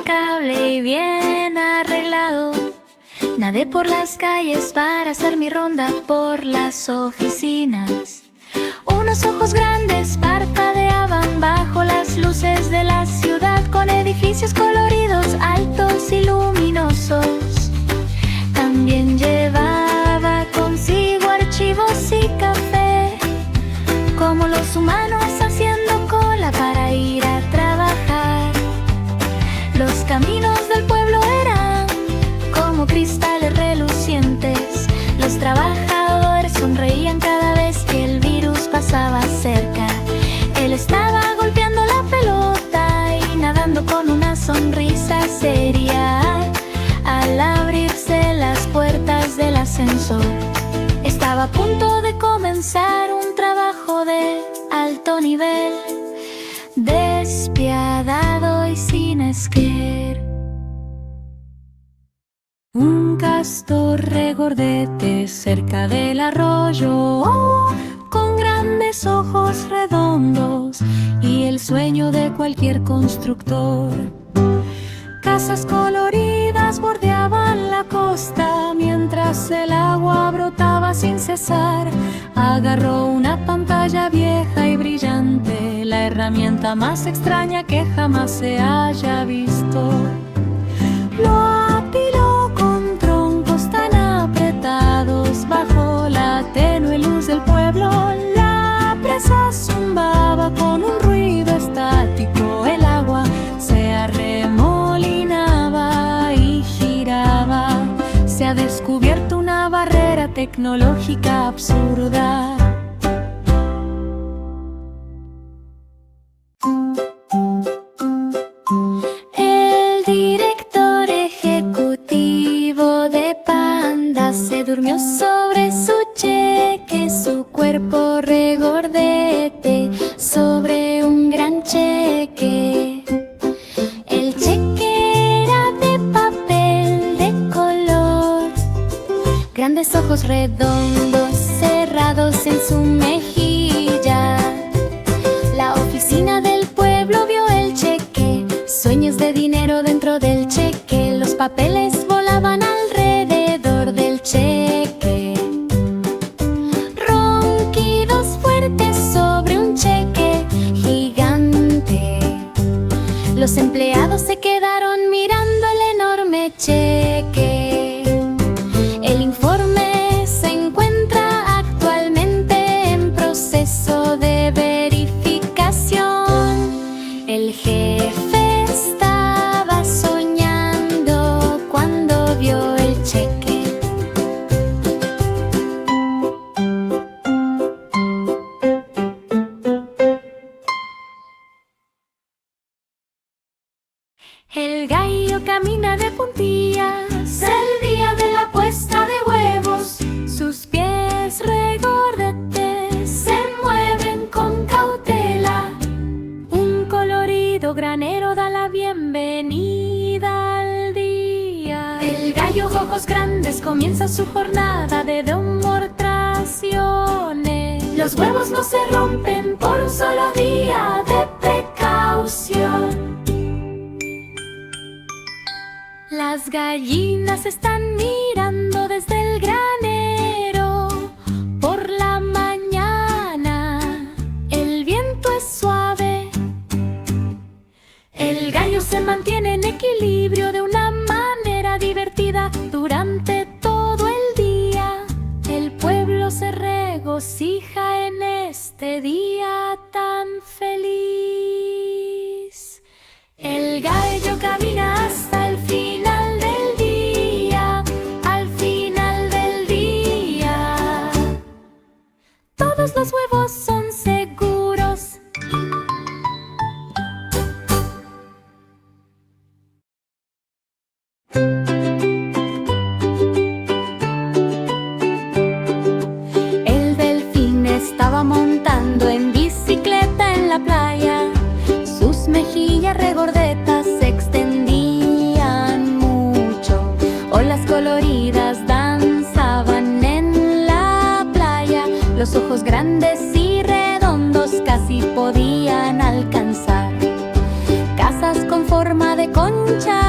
impecable y bien arreglado. Nadé por las calles para hacer mi ronda por las oficinas. Unos ojos grandes parpadeaban bajo las luces de la ciudad, con edificios coloridos, altos y luminosos. También llevaba consigo archivos y café, como los humanos haciendo cola para ir a trabajar. Los caminos del pueblo eran como cristales relucientes. Los trabajadores sonreían cada vez que el virus pasaba cerca. Él estaba golpeando la pelota y nadando con una sonrisa seria al abrirse las puertas del ascensor. Estaba a punto de comenzar un trabajo de alto nivel, despiadado y sin esquer. Un castor regordete cerca del arroyo, con grandes ojos redondos y el sueño de cualquier constructor. Casas coloridas bordeaban la costa mientras el agua brotaba sin cesar. Agarró una pantalla vieja y brillante, la herramienta más extraña que jamás se haya visto. Lo apiló con troncos tan apretados bajo la tenue luz del pueblo. La presa zumbaba con un ruido estático. El agua se arremolinaba y giraba. Se ha descubierto una barrera tecnológica absurda. El director ejecutivo de Panda se durmió sobre su cheque, su cuerpo regordete sobre un gran cheque. El cheque era de papel de color, grandes ojos redondos cerrados en su mejilla. La oficina del pueblo vio el cheque, sueños de dinero dentro del cheque. Los papeles volaban alrededor del cheque. Ronquidos fuertes sobre un cheque gigante. Los empleados se quedaron mirando el enorme cheque. El informe se encuentra actualmente en proceso de verificación. El jefe estaba soñando cuando vio el cheque. El gallo camina de puntillas el día de la puesta de huevos. Sus pies regordetes se mueven con cautela. Un colorido granero da la bienvenida al día. El gallo ojos grandes comienza su jornada de demostraciones. Los huevos no se rompen por un solo día de precaución. Las gallinas están mirando desde el granero por la mañana. El viento es suave. El gallo se mantiene en equilibrio de una manera divertida durante todo el día. El pueblo se regocija en este día tan feliz. El gallo camina hasta el final del día, al final del día. Todos los huevos son seguros. El delfín estaba montando en bicicleta en la playa. Sus mejillas regordetas se extendían mucho. Olas coloridas danzaban en la playa. Los ojos grandes y redondos casi podían alcanzar. Casas con forma de concha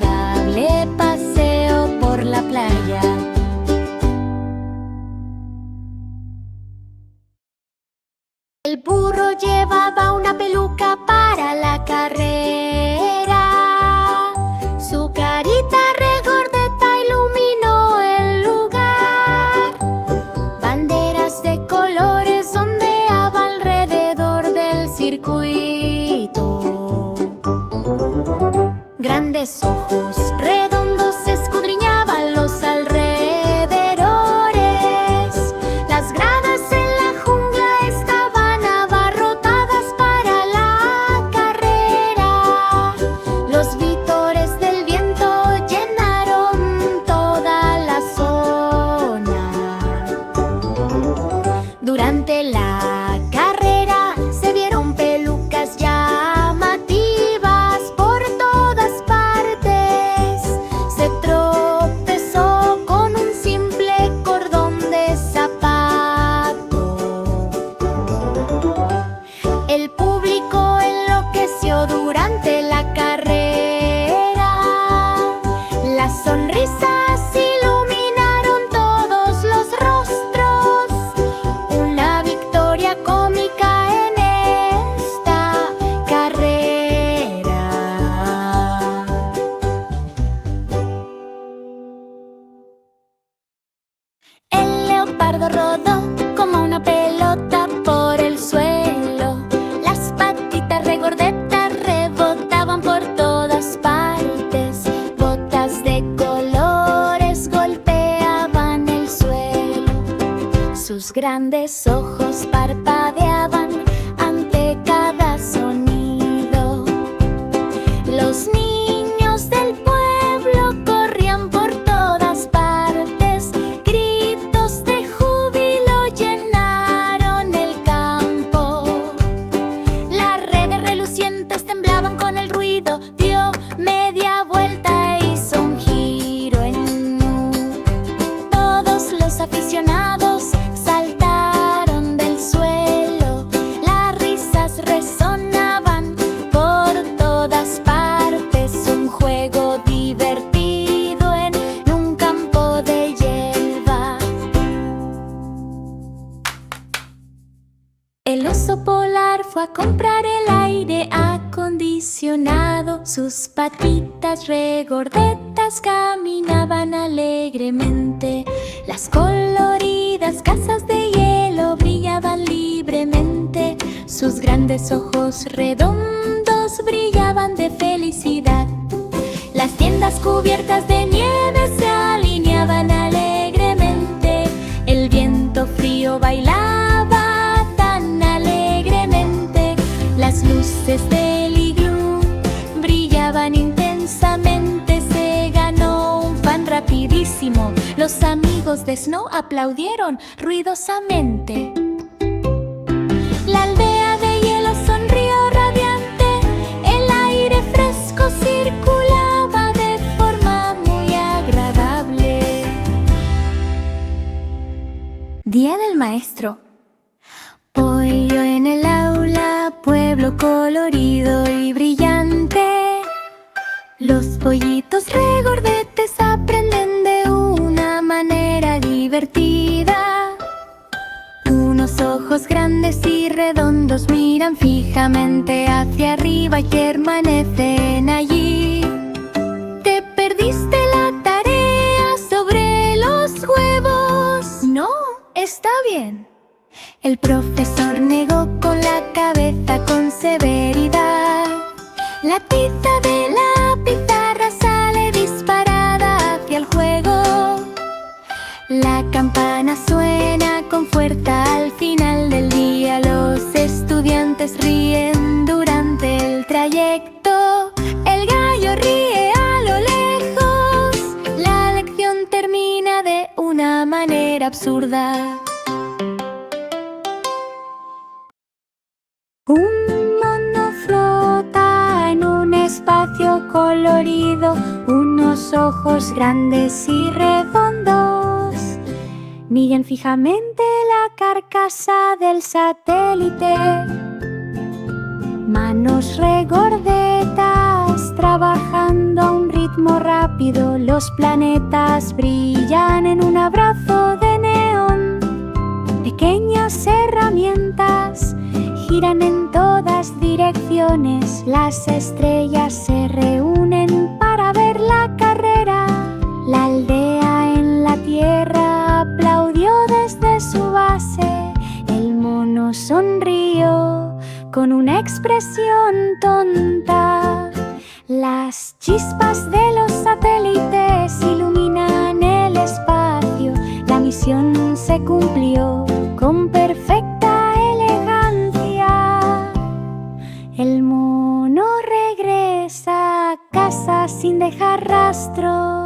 agradable paseo por la playa. El burro llevaba una peluca para la carrera. Su carita regordeta iluminó el lugar. Banderas de colores ondeaban alrededor del circuito. Grandes ojos redondos escudriñaban los alrededores. Las gradas en la jungla estaban abarrotadas para la carrera. Los vítores del viento llenaron toda la zona. Durante la carrera se vieron pelucas llamativas por todas partes. Se tropezó con un simple cordón de zapato. El público enloqueció durante la carrera. Las sonrisas iluminaron todos los rostros. Una victoria cómica en esta carrera. El leopardo rodó como una pelota por el suelo. Las patitas regordetas rebotaban por todas partes. Botas de colores golpeaban el suelo. Sus grandes ojos parpadeaban ante cada sonido. Los niños del pueblo corrían por todas partes. Gritos de júbilo llenaron el campo. Las redes relucientes temblaban con el ruido. Dio media vuelta e hizo un giro en U. Todos los aficionados saltaron del suelo. Las risas resonaban por todas partes. Un juego divertido en un campo de hierba. El oso polar fue a comprar el aire acondicionado. Sus patitas regordetas caminaban alegremente. Las coloridas casas de hielo brillaban libremente. Sus grandes ojos redondos brillaban de felicidad. Las tiendas cubiertas de nieve se alineaban alegremente. El viento frío bailaba tan alegremente. Las luces del iglú brillaban intensamente. Se ganó un fan rapidísimo. Los amigos de Snow aplaudieron ruidosamente. La aldea de hielo sonrió radiante. El aire fresco circulaba de forma muy agradable. Día del maestro. Pollo en el aula, pueblo colorido y brillante. Los pollitos regordetes aprenden de una manera divertida. Unos ojos grandes y redondos miran fijamente hacia arriba y permanecen allí. ¿Te perdiste la tarea sobre los huevos? No, está bien. El profesor negó con la cabeza con severidad. La tiza de la pizarra sale disparada hacia el juego. La campana suena con fuerza al final del día. Los estudiantes ríen durante el trayecto. El gallo ríe a lo lejos. La lección termina de una manera absurda. Un mono flota en un espacio colorido. Unos ojos grandes y redondos miran fijamente la carcasa del satélite. Manos regordetas trabajando a un ritmo ritmo rápido, los planetas brillan en un abrazo de neón. Pequeñas herramientas giran en todas direcciones, las estrellas se reúnen para ver la carrera. La aldea en la tierra aplaudió desde su base. El mono sonrió con una expresión tonta. Las chispas de los satélites iluminan el espacio. La misión se cumplió con perfecta elegancia. El mono regresa a casa sin dejar rastro.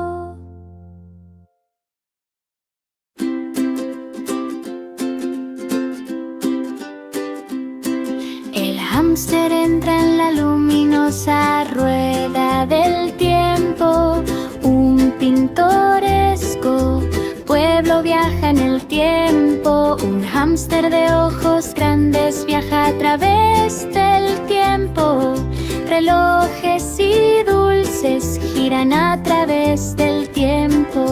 El hámster entra en la luminosa rueda del tiempo. Un pintoresco pueblo viaja en el tiempo. Un hámster de ojos grandes viaja a través del tiempo. Relojes y dulces giran a través del tiempo.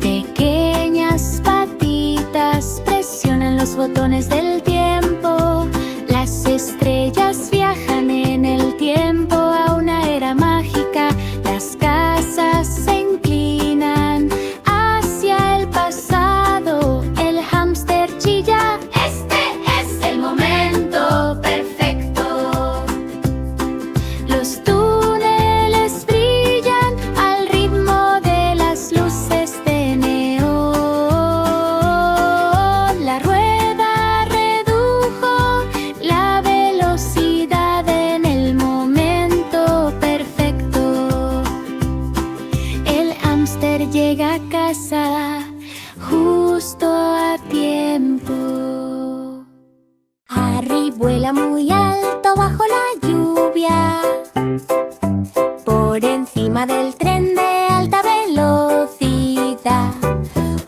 Pequeñas patitas presionan los botones del tiempo. Las estrellas viajan en el tiempo a una era mágica. Las casas se inclinan hacia el pasado. El hámster chilla: este es el momento perfecto. Los túneles brillan al ritmo de las luces de neón. La rueda redujo la velocidad en el momento perfecto. El hámster llega a casa justo a tiempo. Harry vuela muy alto bajo la lluvia, por encima del tren de alta velocidad.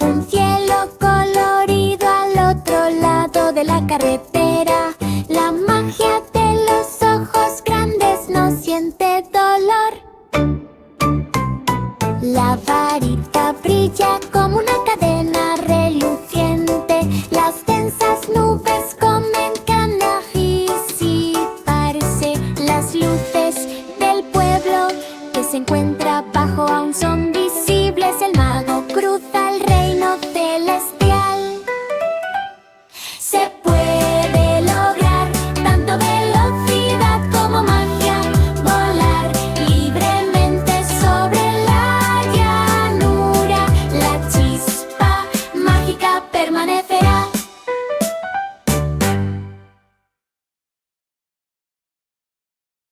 Un cielo colorido al otro lado de la carretera. La magia de los ojos grandes no siente dolor. La varita brilla como una cadena reluciente. Las densas nubes comienzan a disiparse. Las luces del pueblo que se encuentra bajo a un zombie